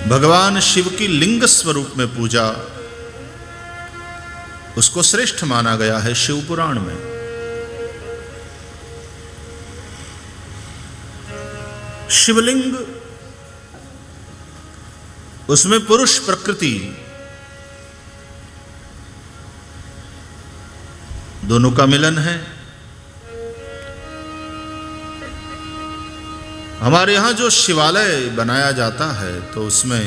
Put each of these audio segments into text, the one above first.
भगवान शिव की लिंग स्वरूप में पूजा, उसको श्रेष्ठ माना गया है शिव पुराण में। शिवलिंग, उसमें पुरुष प्रकृति दोनों का मिलन है। हमारे यहां जो शिवालय बनाया जाता है तो उसमें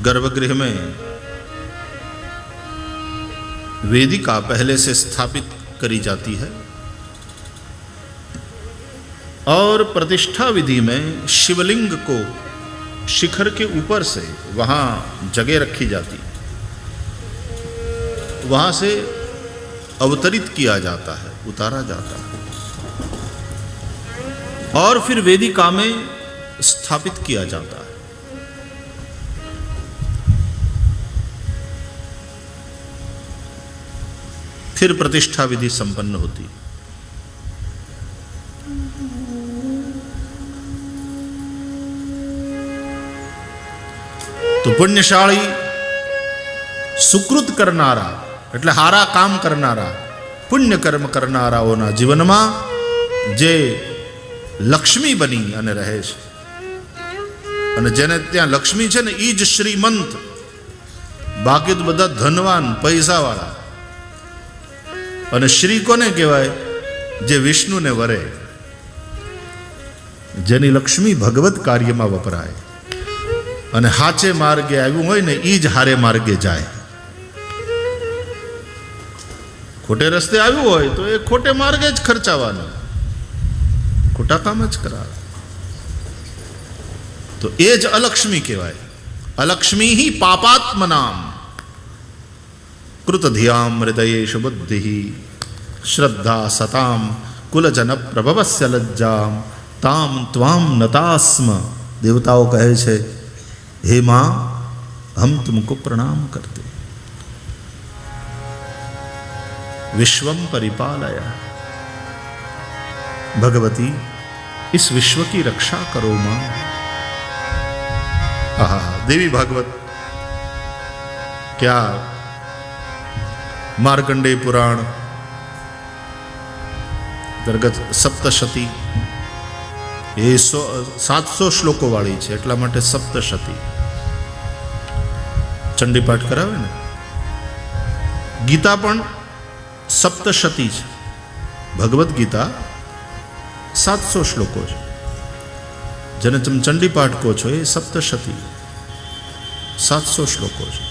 गर्भगृह में वेदिका पहले से स्थापित करी जाती है और प्रतिष्ठा विधि में शिवलिंग को शिखर के ऊपर से वहां जगह रखी जाती है, वहां से अवतरित किया जाता है, उतारा जाता है और फिर वेदिका में स्थापित किया जाता है। फिर प्रतिष्ठा विधि संपन्न होती है। तो पुण्यशाળી સુકૃત કરનારા એટલે હારા કામ કરનારા, પુણ્ય કર્મ કરનારાઓના જીવનમાં જે લક્ષ્મી બની અને રહે છે, અને જેને ત્યાં લક્ષ્મી છે ને એ જ શ્રીમંત, બાકી તો બધા ધનવાન પૈસાવાળા। અને શ્રી કોને કહેવાય? જે વિષ્ણુને વરે, જેની લક્ષ્મી ભગવત કાર્યમાં વપરાય અને હાચે માર્ગે આવ્યું હોય ને એ જ હારે માર્ગે જાય। ખોટે રસ્તે આવ્યું હોય તો એ ખોટે માર્ગે જ ખર્ચાવાનું, ખોટા કામ જ કરાવે, તો એ જ અલક્ષ્મી કહેવાય। અલક્ષ્મી હિ પાપાત્મનામ કૃતધિયામ હૃદયેષુ બુદ્ધિ શ્રદ્ધા સતામ કુલજન પ્રભવસ્ય લજ્જામ તામ ત્વામ નતાસ્મ। દેવતાઓ કહે છે, हे मां, हम तुमको प्रणाम करते। विश्वम परिपालय, भगवती इस विश्व की रक्षा करो मां। आहा, देवी भागवत क्या मार्कंडेय पुराण अंतर्गत सप्तशती, એ 700 શ્લોકો વાળી છે, એટલા માટે સપ્તશતી। ચંડીપાઠ કરાવે ને, ગીતા પણ સપ્તશતી છે, ભગવદ્ ગીતા 700 શ્લોકો છે, જેને તમે ચંડીપાઠ કહો છો એ સપ્તશતી 700 શ્લોકો છે।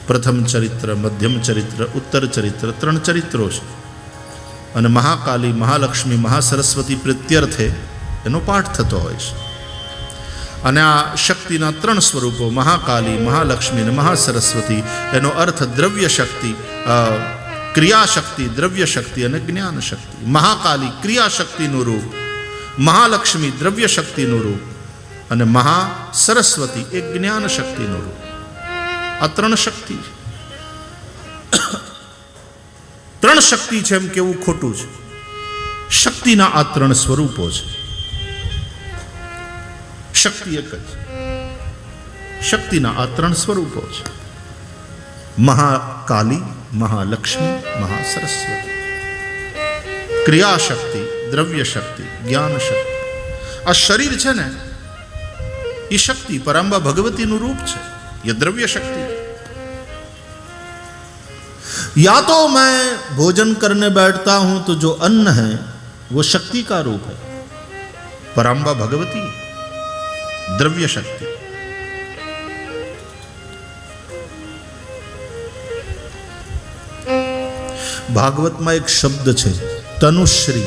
પ્રથમ ચરિત્ર, મધ્યમ ચરિત્ર, ઉત્તર ચરિત્ર, 3 ચરિત્રો છે અને મહાકાલી, મહાલક્ષ્મી, મહાસરસ્વતી પ્રીત્યર્થે એનો પાઠ થતો હોય છે। અને આ શક્તિના 3 સ્વરૂપો મહાકાલી, મહાલક્ષ્મી અને મહાસરસ્વતી, એનો અર્થ દ્રવ્ય શક્તિ, ક્રિયા શક્તિ, દ્રવ્ય શક્તિ અને જ્ઞાન શક્તિ। મહાકાલી ક્રિયા શક્તિનું રૂપ, મહાલક્ષ્મી દ્રવ્ય શક્તિનું રૂપ અને મહાસરસ્વતી એ જ્ઞાન શક્તિનું રૂપ। આ 3 શક્તિ છે। 3 શક્તિ છે એમ કેવું ખોટું છે। શક્તિના આ 3 સ્વરૂપો છે। શક્તિ એક જ, શક્તિના આ 3 સ્વરૂપો છે, મહાકાલી, મહાલક્ષ્મી, મહાસરસ્વતી। ક્રિયા શક્તિ, દ્રવ્ય શક્તિ, જ્ઞાન શક્તિ। આ શરીર છે ને એ શક્તિ પરાંબા ભગવતીનું રૂપ છે, ये द्रव्य शक्ति। या तो मैं भोजन करने बैठता हूं तो जो अन्न है वो शक्ति का रूप है, परांबा भगवती द्रव्य शक्ति। भागवत में एक शब्द है तनुश्री।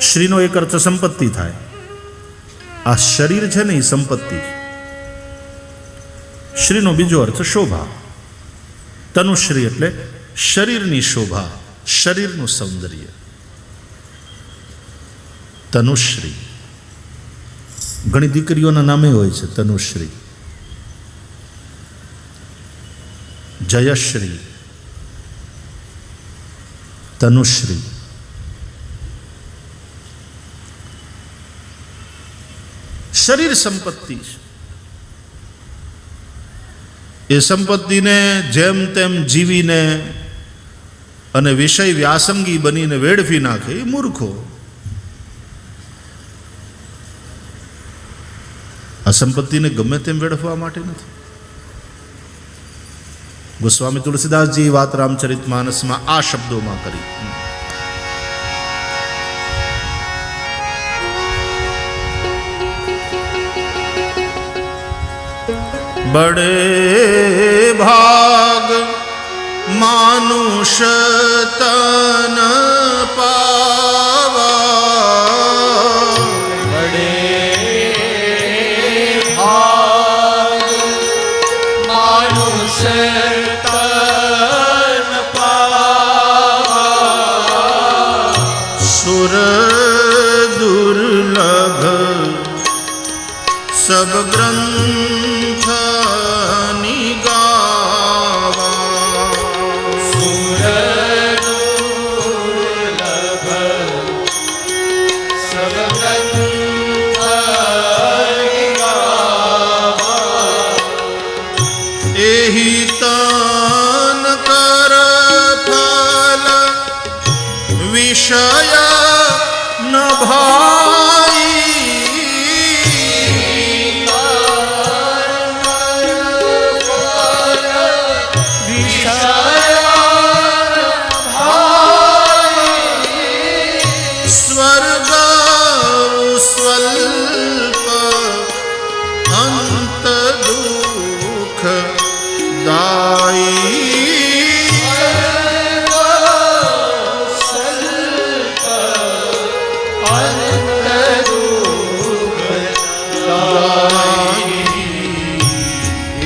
श्री नो एक अर्थ संपत्ति थाय। आ शरीर है ने संपत्ति। श्री नो बीजो अर्थ शोभा। तनुश्री एटले शरीरनी शोभा, शरीरનું સૌંદર્ય। તનુશ્રી ઘણી દીકરીઓના નામે હોય છે, તનુશ્રી, જયશ્રી, તનુશ્રી, શરીર સંપત્તિ છે. એ સંપત્તિને જેમ તેમ જીવીને અને વિષય વ્યાસંગી બનીને વેડફી નાખે એ મૂર્ખો. આ સંપત્તિને ગમે તેમ વેડફવા માટે નથી. ગોસ્વામી તુલસીદાસજી વાત રામચરિતમાનસમાં આ શબ્દોમાં કરી. બડે ભાગ માનુષ તન પાવા, બડે ભાગ માનુષ તન પાવા, સુર દુર્લભ સબ ગ્રંથ નિગાવા, સુર દુર્લભ સબ ગ્રંથ નિગાવા, એહી તન કર ફલ વિષય ન ભાઈ, સ્વર્ગ સ્વલ્પ અંત દુઃખ દાઈ,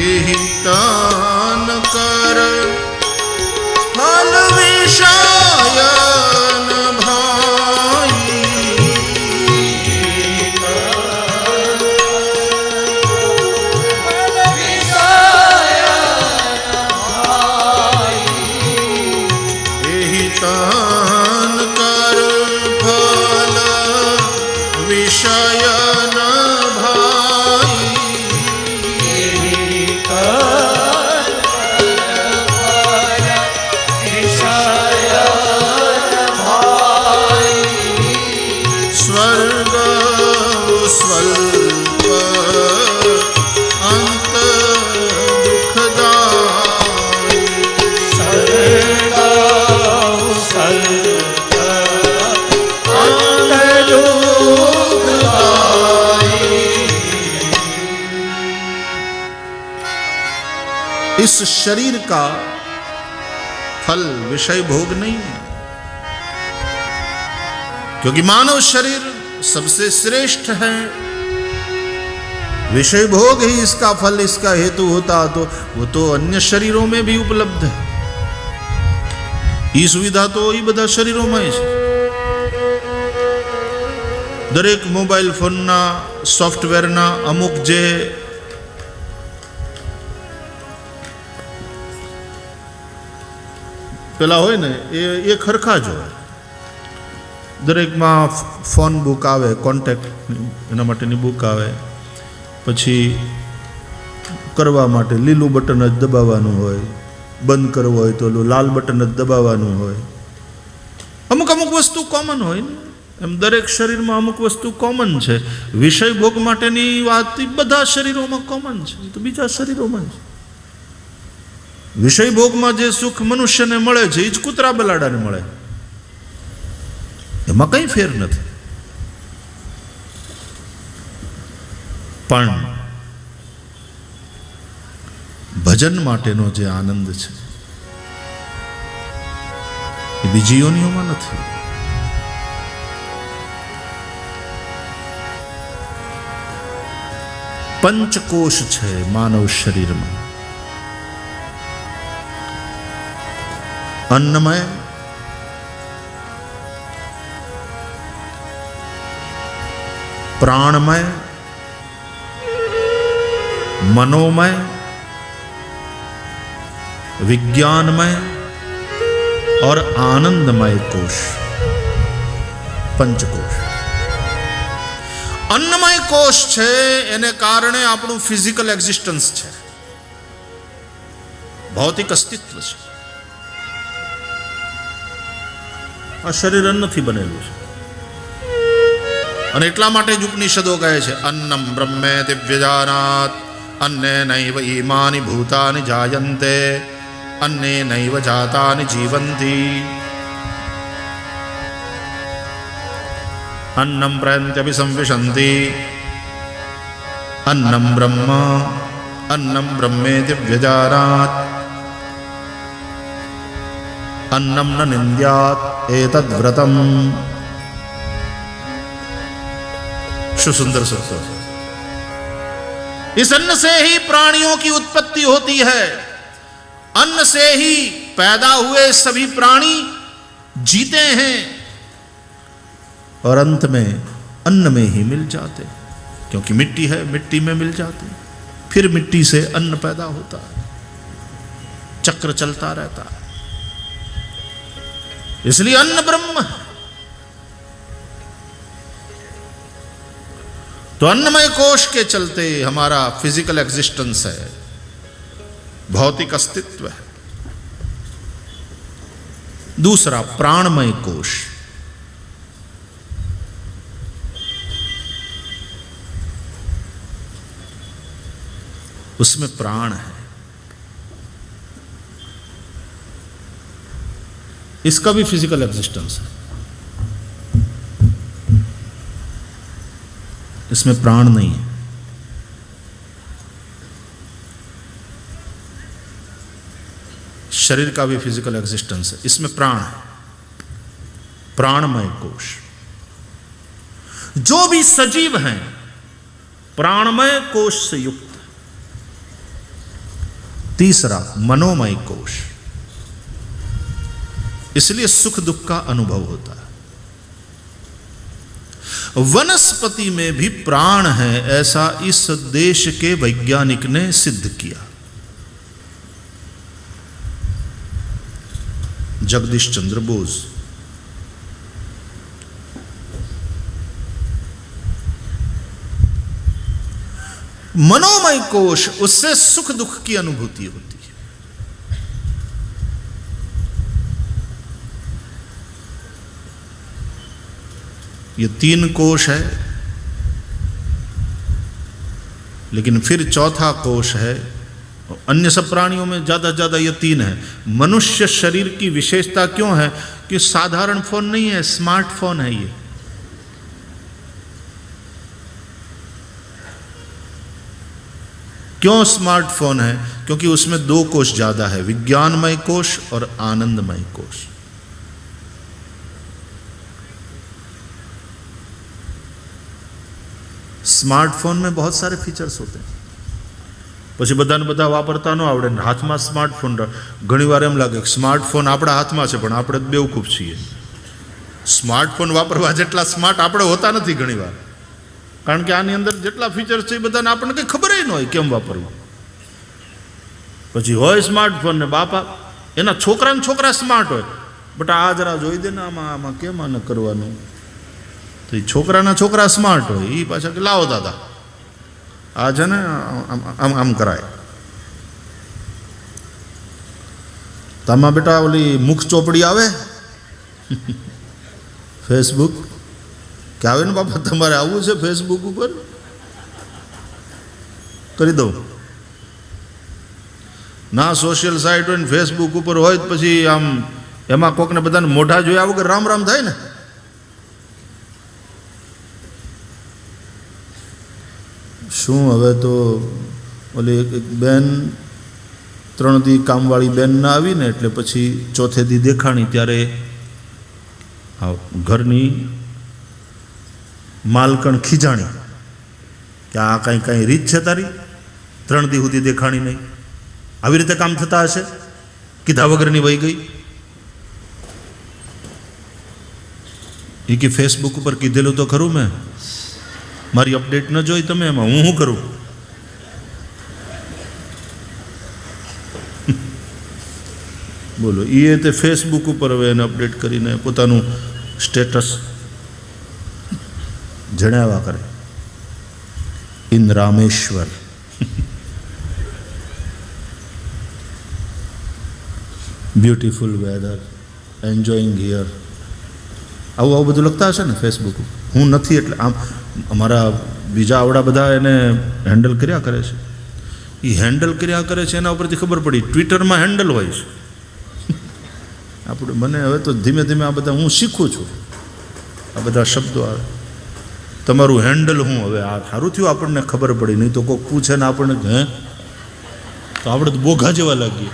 એહી તન કર ફલ વિષય ન ભાઈ, એહી તન કર ફલ વિષય ન ભાઈ, સ્વર્ગ સ્વલ્પ અંત દુઃખદાયી, इस शरीर का फल विषय भोग नहीं है, क्योंकि मानव शरीर सबसे श्रेष्ठ है. विषय भोग ही इसका फल, इसका हेतु होता तो वो तो अन्य शरीरों में भी उपलब्ध है. ये सुविधा तो ये બધા શરીરોમાં છે. દરેક મોબાઈલ ફોનના સોફ્ટવેરના અમુક જે પેલા હોય ને એ ખરખા જ હોય. દરેકમાં ફોન બુક આવે, કોન્ટેક્ટ એના માટેની બુક આવે, પછી કરવા માટે લીલું બટન જ દબાવવાનું હોય, બંધ કરવું હોય તો લાલ બટન જ દબાવવાનું હોય. અમુક અમુક વસ્તુ કોમન હોય ને, એમ દરેક શરીરમાં અમુક વસ્તુ કોમન છે. વિષય ભોગ માટેની વાત બધા શરીરોમાં કોમન છે, તો બીજા શરીરોમાં છે. વિષય ભોગમાં જે સુખ મનુષ્યને મળે છે એ જ કૂતરા બલાડાને મળે, એમાં કંઈ ફેર નથી. પણ ભજન માટેનો જે આનંદ છે એ બીજી યોનિઓમાં નથી. પંચકોશ છે માનવ શરીરમાં. अन्नमय, प्राणमय, मनोमय, विज्ञानमय और आनंदमय कोश, पंचकोश. અન્નમય કોષ છે એને કારણે આપણું ફિઝિકલ એક્ઝિસ્ટન્સ છે, ભૌતિક અસ્તિત્વ છે. આ શરીર અન્નથી બનેલું છે અને એટલા માટે જ ઉપનિષદો કહે છે અન્નમ બ્રહ્મેતિ વ્યજાનાત અન્નેનૈવ ઈમાની ભૂતાની જાયન્તે અન્નેનૈવ જાતાની જીવંતી. અન્નમ પ્રયંત્યભિસંવિશન્તિ અન્નમ બ્રહ્મ અન્નમ બ્રહ્મેતિ વ્યજાનાત अन्नम न निंद्यात एतद् व्रतम. शु सुंदर शब्द. इस अन्न से ही प्राणियों की उत्पत्ति होती है, अन्न से ही पैदा हुए सभी प्राणी जीते हैं और अंत में अन्न में ही मिल जाते, क्योंकि मिट्टी है, मिट्टी में मिल जाते, फिर मिट्टी से अन्न पैदा होता है, चक्र चलता रहता है. इसलिए अन्न ब्रह्म है. तो अन्नमय कोश के चलते हमारा फिजिकल एग्जिस्टेंस है, भौतिक अस्तित्व है. दूसरा प्राणमय कोश. उसमें प्राण है. इसका भी फिजिकल एग्जिस्टेंस है, इसमें प्राण नहीं है. शरीर का भी फिजिकल एग्जिस्टेंस है, इसमें प्राण है, प्राणमय कोश. जो भी सजीव हैं प्राणमय कोश से युक्त. तीसरा मनोमय कोश. इसलिए सुख दुख का अनुभव होता है. वनस्पति में भी प्राण है, ऐसा इस देश के वैज्ञानिक ने सिद्ध किया. जगदीश चंद्र बोस. मनोमय कोश, उससे सुख दुख की अनुभूति होती है. ये 3 कोश है, लेकिन फिर चौथा कोश है. अन्य सब प्राणियों में ज्यादा से ज्यादा ये 3 है. मनुष्य शरीर की विशेषता क्यों है कि साधारण फोन नहीं है, स्मार्टफोन है. ये क्यों स्मार्टफोन है? क्योंकि उसमें 2 कोश ज्यादा है, विज्ञानमय कोश और आनंदमय कोश. स्मार्टफोन में बहुत सारे फीचर्स होते हैं, પછી બધાને બધા વાપરતા ન આવડે ને હાથમાં સ્માર્ટફોન. ઘણીવાર એમ લાગે કે સ્માર્ટફોન આપણા હાથમાં છે, પણ આપણે જ બેવકૂફ છીએ. સ્માર્ટફોન વાપરવા જેટલા સ્માર્ટ આપણે હોતા નથી ઘણીવાર, કારણ કે આની અંદર જેટલા ફીચર્સ છે એ બધાને આપણને કંઈ ખબર ન હોય કેમ વાપરવું. પછી હોય સ્માર્ટફોન ને બાપા એના છોકરા સ્માર્ટ હોય, બટ આ જરા જોઈ દે ને આમાં કેમ આને કરવાનું. તો એ છોકરા સ્માર્ટ હોય, એ પાછા કે લાવો દાદા આ છે ને આમ કરાય. તો આમાં બેટા ઓલી મુખ ચોપડી આવે ફેસબુક કે આવે ને બાપા તમારે આવવું છે ફેસબુક ઉપર, કરી દઉં. ના સોશિયલ સાઇટ હોય ને ફેસબુક ઉપર હોય તો પછી આમ એમાં કોકને બધાને મોઢા જોયા વગર રામ રામ થાય ને. શું હવે તો ઓલી એક બેન 3 દી કામવાળી બેન ના આવી ને એટલે પછી ચોથે દી દેખાણી ત્યારે ઘરની માલકણ ખીજાણી કે આ કાંઈ રીત છે તારી, 3 દી સુધી દેખાણી નહીં, આવી રીતે કામ થતા હશે, કીધા વગરની વહી ગઈ. એ કે ફેસબુક ઉપર કીધેલું તો ખરું મેં, મારી અપડેટ ન જોઈ તમે, એમાં હું શું કરું. બોલો એ તે ફેસબુક ઉપર હવે એને અપડેટ કરીને પોતાનું સ્ટેટસ જણાવ્યા કરે. In Rameshwar. Beautiful weather, enjoying here. આવું બધું લખતા હશે ને ફેસબુક. હું નથી એટલે આમ અમારા બીજા આવડા બધા એને હેન્ડલ કર્યા કરે છે. એ હેન્ડલ કર્યા કરે છે એના ઉપરથી ખબર પડી ટ્વિટરમાં હેન્ડલ હોય છે. આપણે મને હવે તો ધીમે ધીમે આ બધા હું શીખું છું, આ બધા શબ્દો આવે. તમારું હેન્ડલ હું હવે આ સારું થયું આપણને ખબર પડી, નહીં તો કોઈક પૂછે ને આપણને હે તો આપણે તો બોઘા જેવા લાગીએ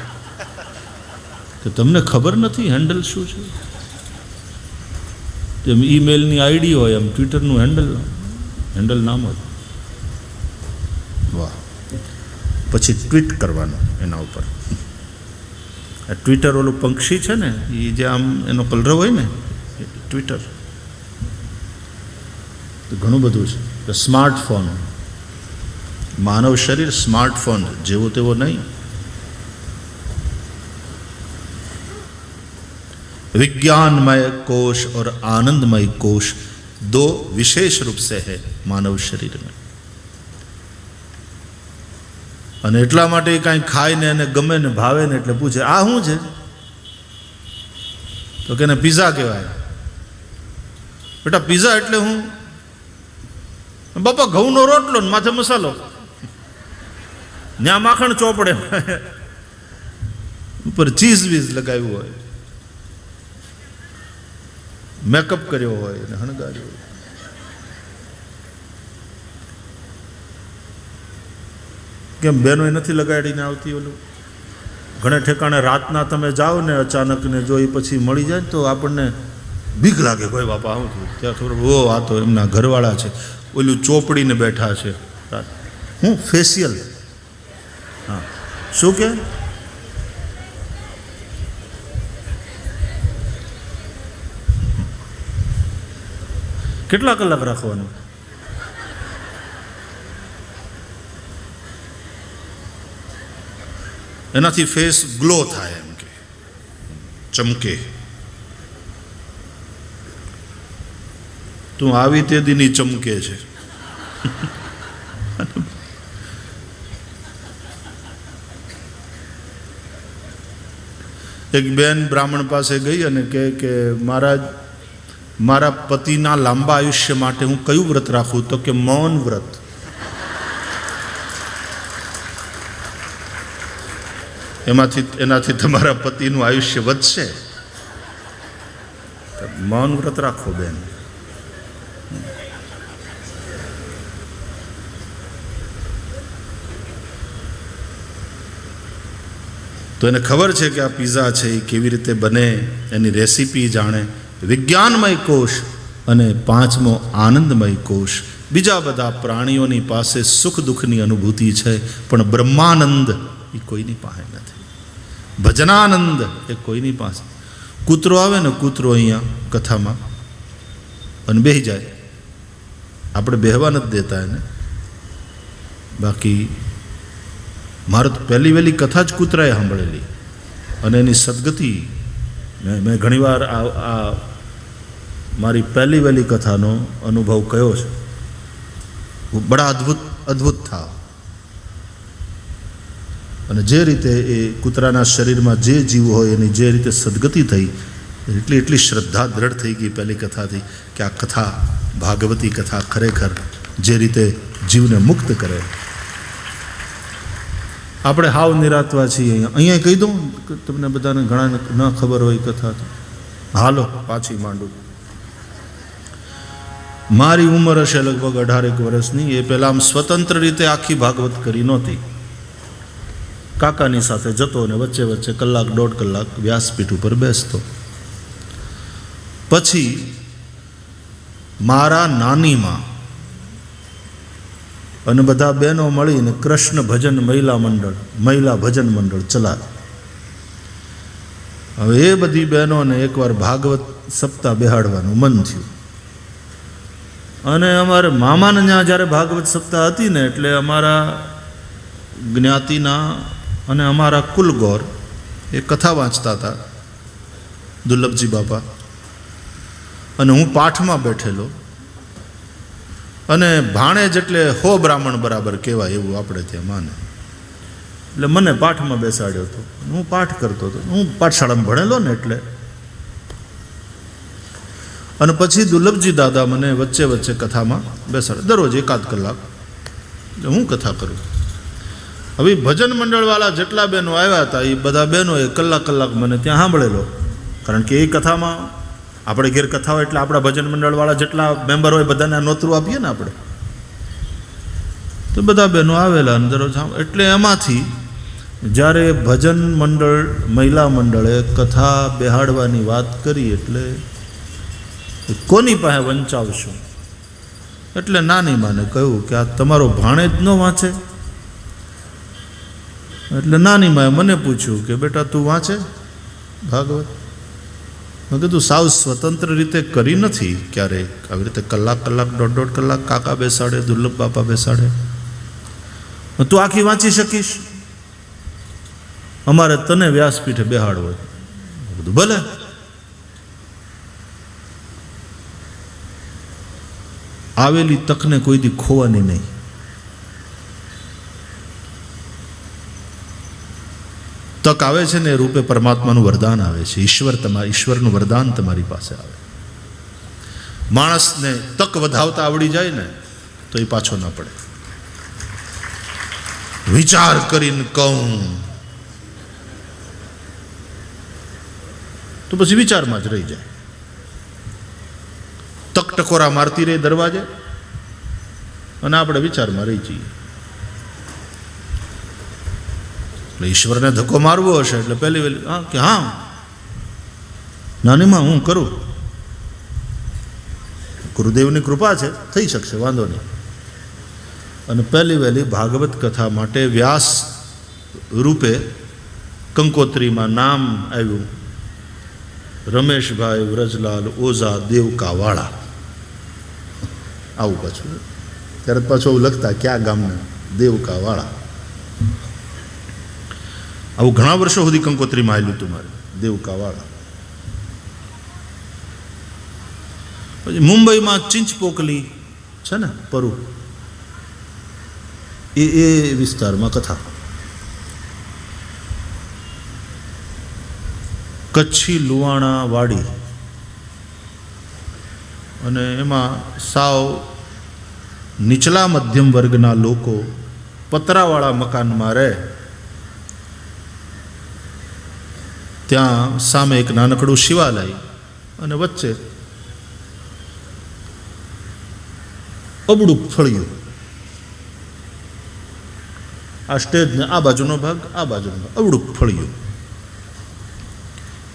કે તમને ખબર નથી હેન્ડલ શું છે. જેમ ઈમેલની આઈડી હોય એમ ટ્વિટરનું હેન્ડલ નામ હોય. વાહ. પછી ટ્વીટ કરવાનું એના ઉપર. આ ટ્વિટર ઓલું પંક્ષી છે ને એ જે આમ એનો કલરવ હોય ને ટ્વિટર, તો ઘણું બધું છે. સ્માર્ટફોન, માનવ શરીર સ્માર્ટફોન જેવો તેવો નહીં. विज्ञानमय कोश और आनंदमय कोश दो विशेष रूप से है मानव शरीर में. અને એટલા માટે કાંઈ ખાઈને એને ગમે ને ભાવે ને એટલે પૂછે આ શું છે, તો કે પીઝા કહેવાય. બેટા પીઝા એટલે હું? બાપા ઘઉંનો રોટલો ને માથે મસાલો, ન્યા માખણ ચોપડે, ઉપર ચીઝ વીઝ લગાવ્યું હોય, મેકઅપ કર્યો હોય ને હણગાર્યો હોય. કેમ બહેનો નથી લગાડીને આવતી? ઓલું ઘણે ઠેકાણે રાતના તમે જાઓ ને અચાનક ને જો એ પછી મળી જાય તો આપણને બીક લાગે, ભાઈ બાપા આવું થયું. ત્યાં ખબર ઓ આ તો એમના ઘરવાળા છે, ઓલું ચોપડીને બેઠા છે. હું ફેશિયલ, હા શું કે કેટલા કલાક રાખવાનું? એનાથી ફેસ ગ્લો થાય, એમ કે ચમકે. તું આવી તે દીની ચમકે છે. એક બેન બ્રાહ્મણ પાસે ગઈ અને કે મહારાજ મારા પતિના લાંબા આયુષ્ય માટે હું કયું વ્રત રાખું? તો કે મૌન વ્રત. એનાથી તમારા પતિનું આયુષ્ય વધશે. મૌન વ્રત રાખો બેન. તો એને ખબર છે કે આ પીઝા છે એ કેવી રીતે બને, એની રેસીપી જાણે. વિજ્ઞાનમય કોષ અને પાંચમો આનંદમય કોષ. બીજા બધા પ્રાણીઓની પાસે સુખ દુઃખની અનુભૂતિ છે, પણ બ્રહ્માનંદ એ કોઈની પાસે નથી. ભજનાનંદ એ કોઈની પાસે. કૂતરો આવે ને, કૂતરો અહીંયા કથામાં અને બેસી જાય, આપણે બેહવા નથી દેતા એને. બાકી મારે તો પહેલી વહેલી કથા જ કૂતરાએ સાંભળેલી અને એની સદગતિ મેં ઘણીવાર આ મારી પહેલી વહેલી કથાનો અનુભવ કયો છે. બડા અદ્ભુત થા. અને જે રીતે એ કૂતરાના શરીરમાં જે જીવ હોય એની જે રીતે સદગતિ થઈ, એટલી શ્રદ્ધા દ્રઢ થઈ ગઈ પહેલી કથાથી કે આ કથા ભાગવતી કથા ખરેખર જે રીતે જીવને મુક્ત કરે. આપણે હાવ નિરાતવા છીએ. અહીંયા કહી દઉં તમને બધાને ઘણા ન ખબર હોય કથા તો હાલો પાછી માંડું. મારી ઉંમર હશે લગભગ 18 વર્ષની. એ પહેલાં આમ સ્વતંત્ર રીતે આખી ભાગવત કરી નહોતી. કાકાની સાથે જતો ને વચ્ચે વચ્ચે કલાક 1.5 કલાક વ્યાસપીઠ ઉપર બેસતો. પછી મારા નાનીમાં અને બધા બહેનો મળીને કૃષ્ણ ભજન મહિલા ભજન મંડળ ચલાવે. હવે એ બધી બહેનોને એકવાર ભાગવત સપ્તાહ બેહાડવાનું મન થયું. અને અમારે મામાને ત્યાં જ્યારે ભાગવત સપ્તાહ હતી ને, એટલે અમારા જ્ઞાતિના અને અમારા કુલગોર એ કથા વાંચતા હતા, દુર્લભજી બાપા, અને હું પાઠમાં બેઠેલો. અને ભાણેજ એટલે 100 બ્રાહ્મણ બરાબર કહેવાય એવું આપણે ત્યાં માને. એટલે મને પાઠમાં બેસાડ્યો હતો, હું પાઠ કરતો હતો, હું પાઠશાળામાં ભણેલો ને એટલે. અને પછી દુર્લભજી દાદા મને વચ્ચે વચ્ચે કથામાં બેસાડે, દરરોજ 1 કલાક હું કથા કરું. હવે ભજન મંડળવાળા જેટલા બહેનો આવ્યા હતા એ બધા બહેનોએ કલાક મને ત્યાં સાંભળેલો. કારણ કે એ કથામાં આપણે ઘેર કથા હોય એટલે આપણા ભજન મંડળવાળા જેટલા મેમ્બર હોય બધાને નોતરું આપીએ ને આપણે, તો બધા બહેનો આવેલા અને દરરોજ એટલે એમાંથી જ્યારે ભજન મંડળ મહિલા મંડળે કથા બેહાડવાની વાત કરી એટલે કોની પાસે વંચાવશું, એટલે નાની માને કહ્યું કે આ તમારો ભાણેજ ન વાંચે. એટલે નાની માએ મને પૂછ્યું કે બેટા તું વાંચે ભાગવત? મેં કીધું સાવ સ્વતંત્ર રીતે કરી નથી ક્યારેય, આવી રીતે કલાક 1.5 કલાક કાકા બેસાડે, દુર્લભ બાપા બેસાડે. તું આખી વાંચી શકીશ? અમારે તને વ્યાસપીઠે બેહાડવો. બધું ભલે. આવેલી તકને કોઈ દી ખોવાની નહીં. તક આવે છે ને એ રૂપે પરમાત્માનું વરદાન આવે છે. ઈશ્વરનું વરદાન તમારી પાસે આવે. માણસને તક વધાવતા આવડી જાય ને તો એ પાછો ના પડે. વિચાર કરીને કહું તો પછી વિચારમાં જ રહી જાય. તક ટકોરા મારતી રહે દરવાજે અને આપણે વિચારમાં રહી જઈએ. એટલે ઈશ્વરને ધક્કો મારવો હશે એટલે પહેલી વહેલી કે હા નાનીમાં હું કરું, ગુરુદેવની કૃપા છે, થઈ શકશે, વાંધો નહીં. અને પહેલી વહેલી ભાગવત કથા માટે વ્યાસ રૂપે કંકોત્રીમાં નામ આવ્યું રમેશભાઈ વ્રજલાલ ઓઝા દેવકાવાળા. આવું પાછું ત્યારે પાછું એવું લખતા ક્યાં ગામના દેવકાવાળા. આવું ઘણા વર્ષો સુધી કંકોત્રીમાં આવેલું હતું મારે દેવકાવાળા. પછી મુંબઈમાં ચિંચપોકલી છે ને પરુ, એ વિસ્તારમાં કથા. કચ્છી લુવાણા વાડી અને એમાં સાવ નીચલા મધ્યમ વર્ગના લોકો પતરાવાળા મકાનમાં રહે. ત્યાં સામે એક નાનકડું શિવાલય અને વચ્ચે અબડું ફળિયું. આ સ્ટેજને આ બાજુનો ભાગ, આ બાજુનો ભાગ, અબડું ફળિયું.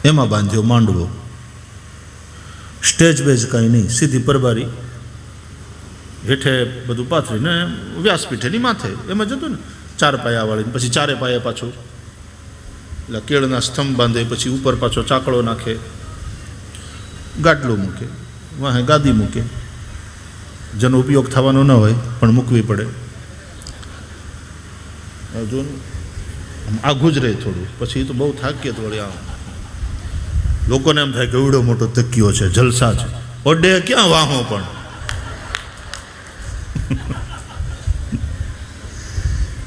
એમાં બાંધ્યો માંડવો. સ્ટેજ બેજ કાંઈ નહીં, સીધી પરબારી, હેઠે બધું પાથરીને વ્યાસપીઠેની માથે એમાં જતું ને 4 પાયાવાળી, પછી 4 પાયા પાછું એટલે કેળના સ્તંભ બાંધે, પછી ઉપર પાછો ચાકડો નાખે, ગાટલો મૂકે, વાહે ગાદી મૂકે. જેનો ઉપયોગ થવાનો ન હોય પણ મૂકવી પડે. જો આઘું જ રહે થોડું, પછી તો બહુ થાકીએ તો વળી આમ લોકોને એમ થાય કે એવડો મોટો તકિયો છે, જલસા છે. ઓડે ક્યાં વાહો પણ.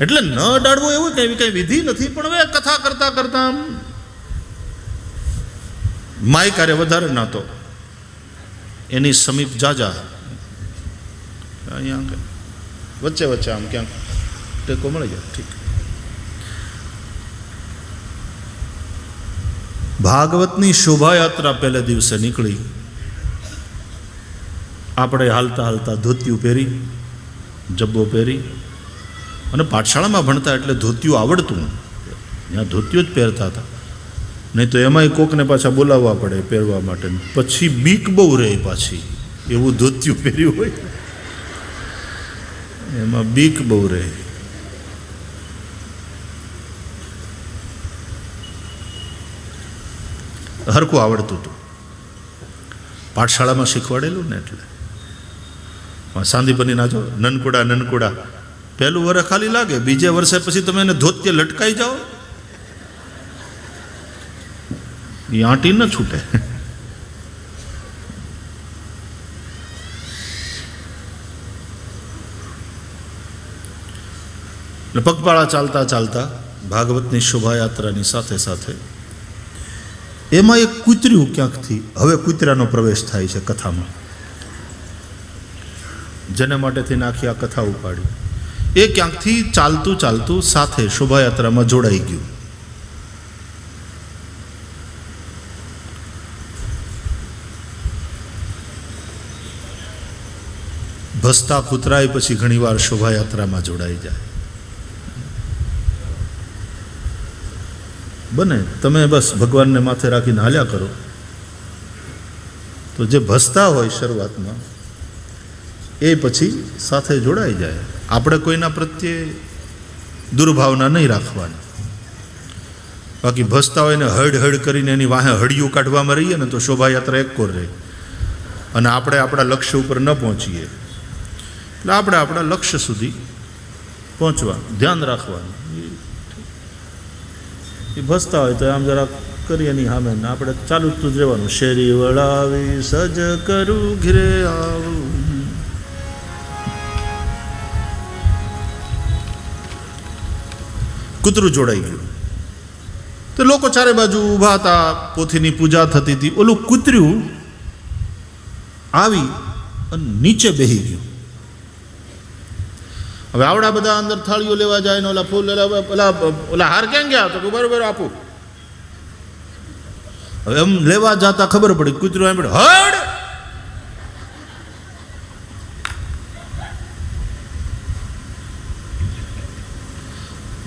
એટલે ન અડાડવું એવું કઈ વિધિ નથી, પણ હવે કથા કરતા કરતા આમ માય કાર્ય વધારે નાતો એની સમીપ જાજા અહીંયા વચ્ચે વચ્ચે આમ ક્યાંક ટેકો મળી જાય. ઠીક. ભાગવતની શોભાયાત્રા પહેલે દિવસે નીકળી. આપણે હાલતા હાલતા ધોતિયું પહેરી, જબ્બો પહેરી, અને પાઠશાળામાં ભણતા એટલે ધોતિયું આવડતું, ત્યાં ધોતિયું જ પહેરતા હતા. નહીં તો એમાંય કોકને પાછા બોલાવવા પડે પહેરવા માટે. પછી બીક બહુ રહે પાછી, એવું ધોતિયું પહેર્યું હોય એમાં બીક બહુ રહે. હરખું આવડતું હતું, પાઠશાળામાં શીખવાડેલું ને એટલે. સાંદીપની ના જો નનકુડા પહેલું વર્ષ ખાલી લાગે, બીજે વર્ષે પછી તમે એને ધોત્ય લટકાઈ જાઓ, એ આંટી ન છૂટે. એટલે પગપાળા ચાલતા ચાલતા ભાગવતની શોભાયાત્રાની સાથે સાથે એમાં એક કૂતર્યું ક્યાંકથી, હવે કૂતરાનો પ્રવેશ થાય છે કથામાં, જેને માટે થઈને આખી આ કથા ઉપાડી. એ ક્યાંકથી ચાલતું ચાલતું સાથે શોભાયાત્રામાં જોડાઈ ગયું. ભસતા કૂતરાય પછી ઘણીવાર શોભાયાત્રામાં જોડાઈ જાય. બને તમે બસ ભગવાનને માથે રાખીને હાલ્યા કરો તો જે ભસતા હોય શરૂઆતમાં એ પછી સાથે જોડાઈ જાય. આપણે કોઈના પ્રત્યે દુર્ભાવના નહીં રાખવાની. બાકી ભસતા હોય ને હડ હડ કરીને એની વાહે હડિયું કાઢવામાં રહીએ ને તો શોભાયાત્રા એક કોર રહે અને આપણે આપણા લક્ષ્ય ઉપર ન પહોંચીએ. એટલે આપણે આપણા લક્ષ્ય સુધી પહોંચવા ધ્યાન રાખવાનું. એ ભસતા હોય તો આમ જરા કરીએ નહીં સામે ને આપણે ચાલુ જ રહેવાનું. શેરી વળાવી સજ કરું ઘરે આવું. કૂતરું જોડાઈ ગયું તો લોકો ચારે બાજુ ઊભા હતા, પોથીની પૂજા થતી હતી. ઓલું કૂતર્યું આવી અને નીચે બેસી ગયું. હવે આવડા બધા અંદર થાળીઓ લેવા જાય ને ઓલા ફૂલ ઓલા હાર ક્યાં ગયા તો બરોબર આપું. હવે એમ લેવા જતા ખબર પડી કૂતરું એમ હડ.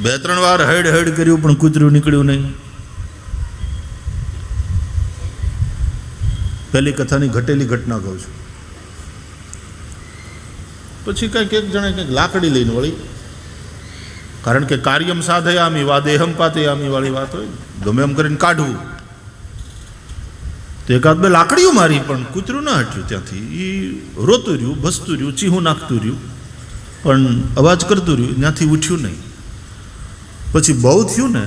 બે ત્રણ વાર હડ હડ કર્યું પણ કૂતરું નીકળ્યું નહીં. પહેલી કથાની ઘટેલી ઘટના કહું છું. પછી કંઈક એક જણે કંઈક લાકડી લઈને વળી, કારણ કે કાર્યમ સાધયામી વાદેહમ પાતયામી વાળી વાત હોય, ગમે એમ કરીને કાઢવું. તો એકાદ બે લાકડીઓ મારી પણ કૂતરું ના હટ્યું ત્યાંથી. એ રોતું રહ્યું, ભસતું રહ્યું, ચીહું નાખતું રહ્યું, પણ અવાજ કરતું રહ્યું, ત્યાંથી ઉઠ્યું નહીં. પછી બહુ થયું ને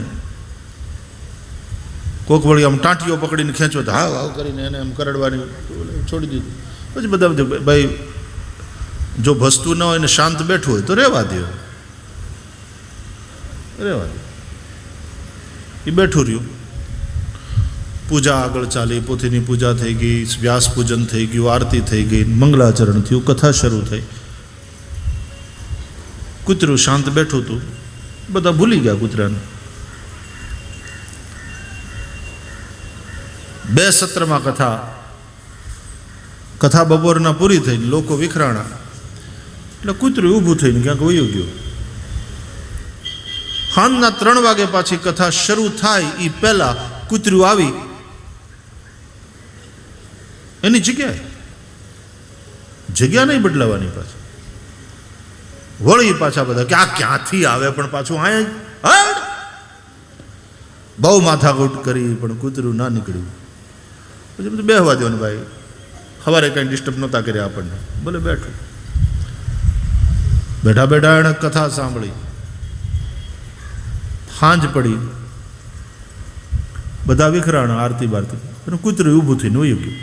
કોક વળી આમ ટાંટીઓ પકડીને ખેંચો તો હાવ હાવ કરીને એને એમ કરડવાની છોડી દીધું. પછી બધા ભાઈ જો ભસતું ન હોય ને શાંત બેઠું હોય તો રહેવા દો. એ બેઠું રહ્યું. પૂજા આગળ ચાલી, પોથીની પૂજા થઈ ગઈ, વ્યાસ પૂજન થઈ ગયું, આરતી થઈ ગઈ, મંગલાચરણ થયું, કથા શરૂ થઈ. કૂતરું શાંત બેઠું હતું. બધા ભૂલી ગયા કૂતરાને. 2 સત્રમાં કથા બપોરના પૂરી થઈને લોકો વિખરાણા એટલે કૂતરું ઊભું થઈને ક્યાંક વયું ગયું. સાંજના 3 વાગે પાછી કથા શરૂ થાય એ પહેલા કૂતરું આવી એની જગ્યા નહીં બદલાવાની. પાછી વળી પાછા બધા કે આ ક્યાંથી આવે પણ પાછું આ બહુ માથાકૂટ કરી પણ કૂતરું ના નીકળ્યું. પછી બધું બેહવા દેવાનું ભાઈ, સવારે કંઈ ડિસ્ટર્બ નહોતા કર્યા આપણને. ભલે બેઠું. બેઠા બેઠા એણે કથા સાંભળી. સાંજ પડી, બધા વિખરાણા, આરતી બારતી, અને કૂતરું ઊભું થઈને વયું ગયું.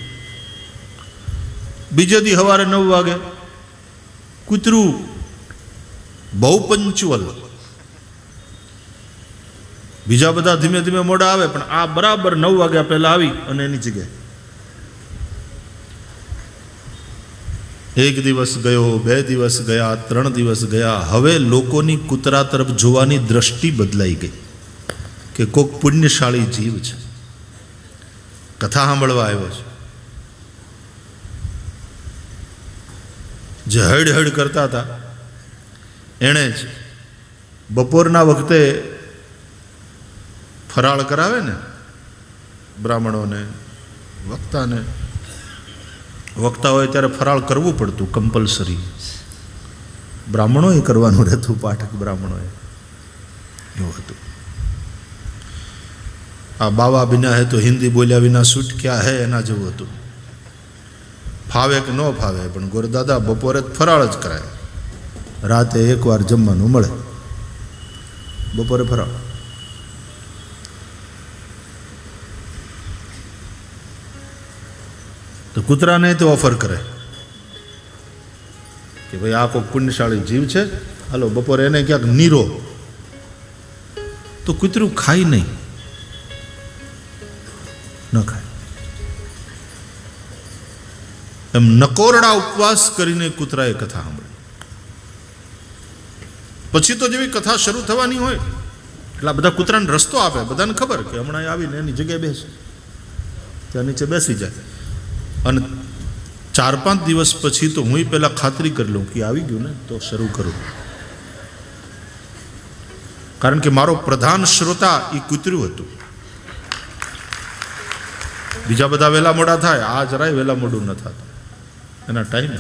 બીજે દી સવારે 9 વાગે કૂતરું બહુ પંચુઅલ. બીજા બધા ધીમે ધીમે મોડા આવે પણ આ બરાબર 9 વાગ્યા પહેલા આવી અને એની જગ્યાએ. 1 દિવસ ગયો, 2 દિવસ ગયા, 3 દિવસ ગયા. હવે લોકોની કૂતરા તરફ જોવાની દ્રષ્ટિ બદલાઈ ગઈ કે કોક પુણ્યશાળી જીવ છે, કથા સાંભળવા આવ્યો છે. જે હડ હડ કરતા હતા એણે જ બપોરના વખતે ફરાળ કરાવે ને બ્રાહ્મણોને, વક્તાને. વક્તા હોય ત્યારે ફરાળ કરવું પડતું કમ્પલસરી. બ્રાહ્મણોએ કરવાનું રહેતું, પાઠક બ્રાહ્મણોએ. એવું હતું. આ બાવા બિના હે તો હિન્દી બોલ્યા વિના સૂટ ક્યાં હે એના જેવું હતું. ફાવે કે ન ફાવે પણ ગોરદાદા બપોરે ફરાળ જ કરાય. રાતે એકવાર જમવાનું મળે, બપોરે ફરાળ. તો કૂતરાને તો ઓફર કરે કે ભાઈ આ કોઈ પુણ્યશાળી જીવ છે, હાલો બપોરે એને ક્યાંક નીરો, તો કૂતરું ખાય નહીં, ન ખાય. એમ નકોરડા ઉપવાસ કરીને કૂતરાએ કથા સાંભળી. પછી તો જેવી કથા શરૂ થવાની હોય એટલે આ બધા કૂતરાને રસ્તો આપે, બધાને ખબર કે હમણાં આવીને એની જગ્યાએ બેસે, ત્યાં નીચે બેસી જાય. અને 4-5 દિવસ પછી તો હું પહેલાં ખાતરી કરી લઉં કે આવી ગયું ને તો શરૂ કરું, કારણ કે મારો પ્રધાન શ્રોતા એ કૂતર્યું હતું. બીજા બધા વહેલા મોડા થાય, આ જરાય વહેલા મોડું ન થતું એના ટાઈમે.